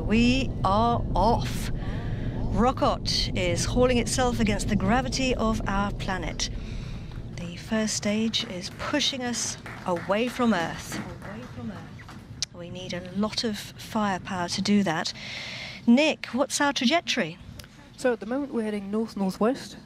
we are off. Rokot is hauling itself against the gravity of our planet. The first stage is pushing us away from Earth. We need a lot of firepower to do that. Nick, what's our trajectory? So at the moment we're heading north-northwest,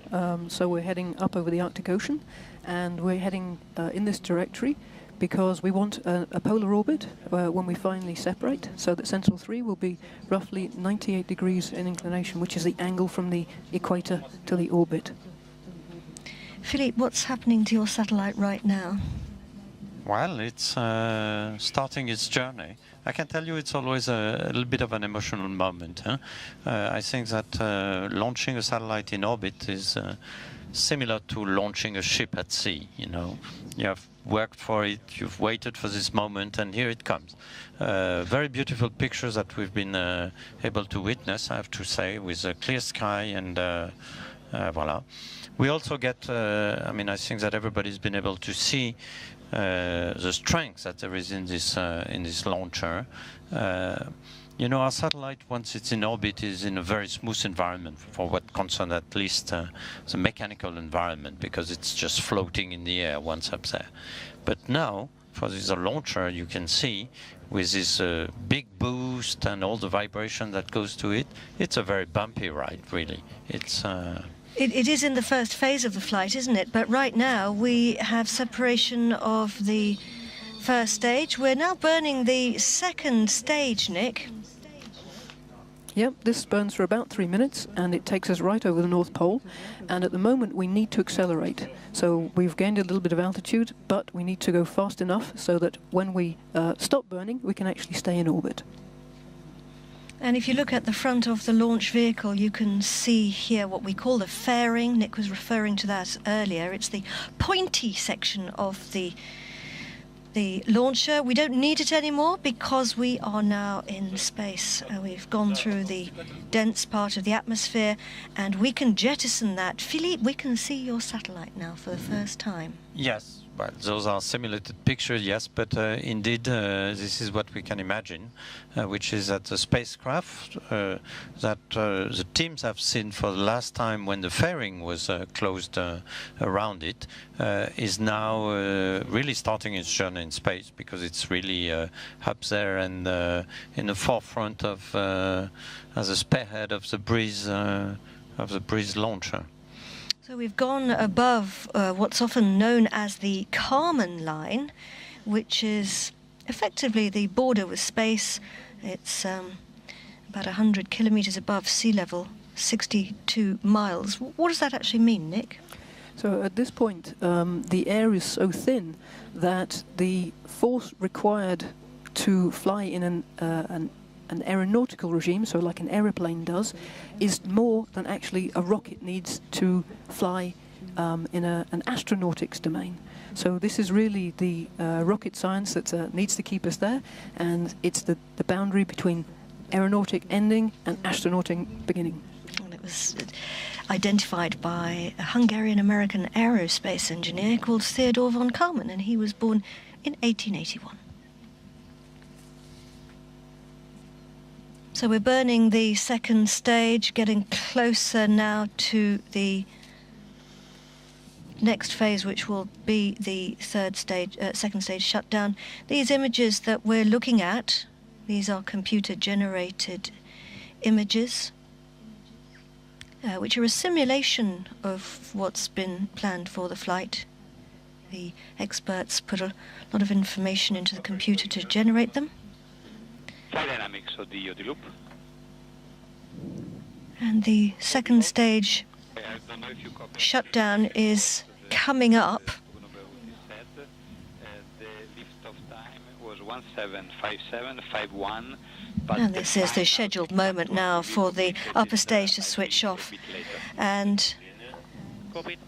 so we're heading up over the Arctic Ocean, and we're heading in this directory because we want a polar orbit when we finally separate, so that Sentinel-3 will be roughly 98 degrees in inclination, which is the angle from the equator to the orbit. Philippe, what's happening to your satellite right now? Well, it's starting its journey. I can tell you it's always a little bit of an emotional moment. Huh? I think that launching a satellite in orbit is similar to launching a ship at sea. You know, you have worked for it, you've waited for this moment, and here it comes. Very beautiful pictures that we've been able to witness, I have to say, with a clear sky and voila. We also get, I mean, I think that everybody's been able to see the strength that there is in this launcher. You know, our satellite, once it's in orbit, is in a very smooth environment for what concerns at least the mechanical environment, because it's just floating in the air once up there. But now, for this launcher, you can see with this big boost and all the vibration that goes to it, it's a very bumpy ride, really. It's It is in the first phase of the flight, isn't it? But right now we have separation of the first stage. We're now burning the second stage, Nick. Yep, this burns for about 3 minutes, and it takes us right over the North Pole. And at the moment we need to accelerate. So we've gained a little bit of altitude, but we need to go fast enough so that when we stop burning, we can actually stay in orbit. And if you look at the front of the launch vehicle, you can see here what we call the fairing. Nick was referring to that earlier. It's the pointy section of the launcher. We don't need it anymore because we are now in space. We've gone through the dense part of the atmosphere and we can jettison that. Philippe, we can see your satellite now for the first time. yes. Well, those are simulated pictures, yes, but indeed this is what we can imagine, which is that the spacecraft that the teams have seen for the last time when the fairing was closed around it is now really starting its journey in space, because it's really up there and in the forefront of as a spearhead of the Breeze launcher. So we've gone above what's often known as the Kármán line, which is effectively the border with space. It's about 100 kilometers above sea level, 62 miles. What does that actually mean, Nick? So at this point, the air is so thin that the force required to fly in an aeronautical regime, so like an aeroplane does, is more than actually a rocket needs to fly in an astronautics domain. So this is really the rocket science that needs to keep us there, and it's the boundary between aeronautic ending and astronautic beginning. And it was identified by a Hungarian-American aerospace engineer called Theodor von Kármán, and he was born in 1881. So we're burning the second stage, getting closer now to the next phase, which will be the second stage shutdown. These images that we're looking at, these are computer-generated images, which are a simulation of what's been planned for the flight. The experts put a lot of information into the computer to generate them. Dynamics of the loop. And the second stage shutdown is coming up. The lift-off time was 1757.51. And this is the scheduled moment now for the upper stage to switch off and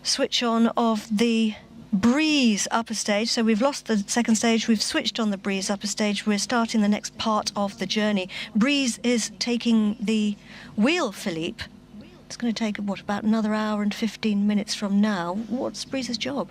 switch on of the Breeze upper stage. So we've lost the second stage, we've switched on the Breeze upper stage, we're starting the next part of the journey. Breeze is taking the wheel, Philippe. It's going to take, what, about another hour and 15 minutes from now. What's Breeze's job?